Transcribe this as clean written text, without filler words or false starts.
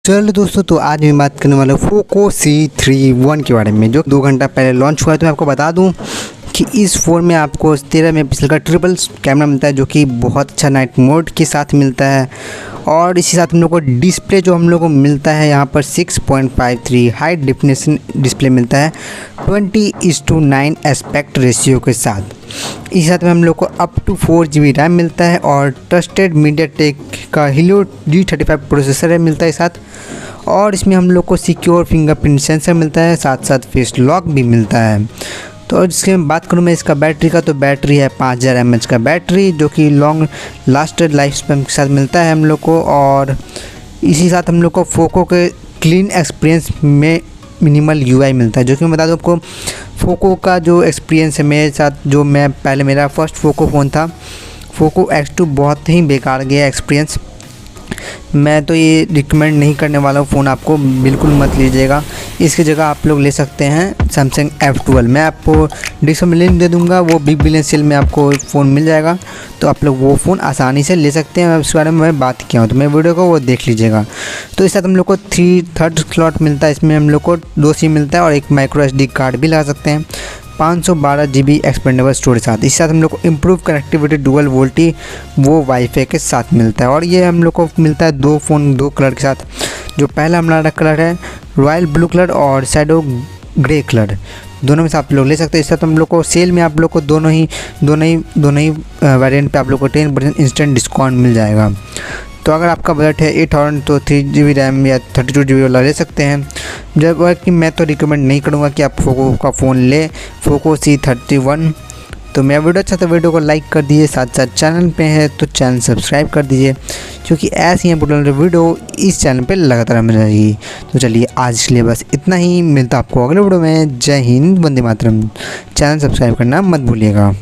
चलो दोस्तों, तो आज मैं बात करने वाला हूँ पोको C31 के बारे में, जो 2 घंटा पहले लॉन्च हुआ है। तो मैं आपको बता दूं कि इस फ़ोन में आपको 13 मेगापिक्सल का ट्रिपल कैमरा मिलता है, जो कि बहुत अच्छा नाइट मोड के साथ मिलता है। और इसी साथ हम लोग को डिस्प्ले जो हम लोग को मिलता है यहाँ पर 6.53 हाई डेफिनेशन डिस्प्ले मिलता है 20:9 एस्पेक्ट रेशियो के साथ। इसी साथ में हम लोग को अप टू 4 GB रैम मिलता है और ट्रस्टेड मीडियाटेक का हीलियो G35 प्रोसेसर है मिलता है साथ। और इसमें हम लोग को सिक्योर फिंगरप्रिंट सेंसर मिलता है, साथ साथ फेस लॉक भी मिलता है। तो जिसके मैं बात करूँ मैं इसका बैटरी का, तो बैटरी है 5000 mAh का बैटरी, जो कि लॉन्ग लास्टेड लाइफ स्पैन के साथ मिलता है हम लोग को। और इसी साथ हम लोग को पोको के क्लीन एक्सपीरियंस में मिनिमल UI मिलता है, जो कि मैं बता दूँ आपको पोको का जो एक्सपीरियंस है मेरे साथ, जो मैं पहले मेरा फर्स्ट पोको फ़ोन था पोको X2, बहुत ही बेकार गया एक्सपीरियंस। मैं तो ये रिकमेंड नहीं करने वाला हूँ फ़ोन, आपको बिल्कुल मत लीजिएगा। इसकी जगह आप लोग ले सकते हैं सैमसंग F12। मैं आपको डिस्क्रिप्शन में लिंक दे दूँगा, वो बिग बिलियन सेल में आपको फ़ोन मिल जाएगा, तो आप लोग वो फ़ोन आसानी से ले सकते हैं। उसके बारे में मैं बात किया हूँ, तो मेरे वीडियो को वो देख लीजिएगा। तो इस साथ हम लोग को 3/3 स्लॉट मिलता है, इसमें हम लोग को 2 सिम मिलता है और एक माइक्रो SD कार्ड भी लगा सकते हैं। 512 GB एक्सपेंडेबल स्टोरेज साथ। इस साथ हम लोग को इम्प्रूव कनेक्टिविटी डुअल वोल्टी वो वाईफाई के साथ मिलता है। और ये हम लोग को मिलता है 2 फ़ोन 2 कलर के साथ। जो पहला हमारा कलर है रॉयल ब्लू कलर और शैडो ग्रे कलर, दोनों में से आप लोग ले सकते हैं। इस साथ हम लोग को सेल में आप लोग को दोनों ही वेरिएंट पे आप लोग को 10% इंस्टेंट डिस्काउंट मिल जाएगा। तो अगर आपका बजट है 8000 तो 3 GB रैम या 32 GB वाला ले सकते हैं। जब कि मैं तो रिकमेंड नहीं करूँगा कि आप पोको का फ़ोन ले, पोको C31। तो मेरा वीडियो अच्छा तो वीडियो को लाइक कर दीजिए, साथ साथ चैनल पे है तो चैनल सब्सक्राइब कर दीजिए, क्योंकि ऐसी ही वीडियो इस चैनल पे लगातार मिल जाएगी। तो चलिए आज के लिए बस इतना ही, मिलता आपको अगले वीडियो में। जय हिंद, वंदे मातरम। चैनल सब्सक्राइब करना मत भूलिएगा।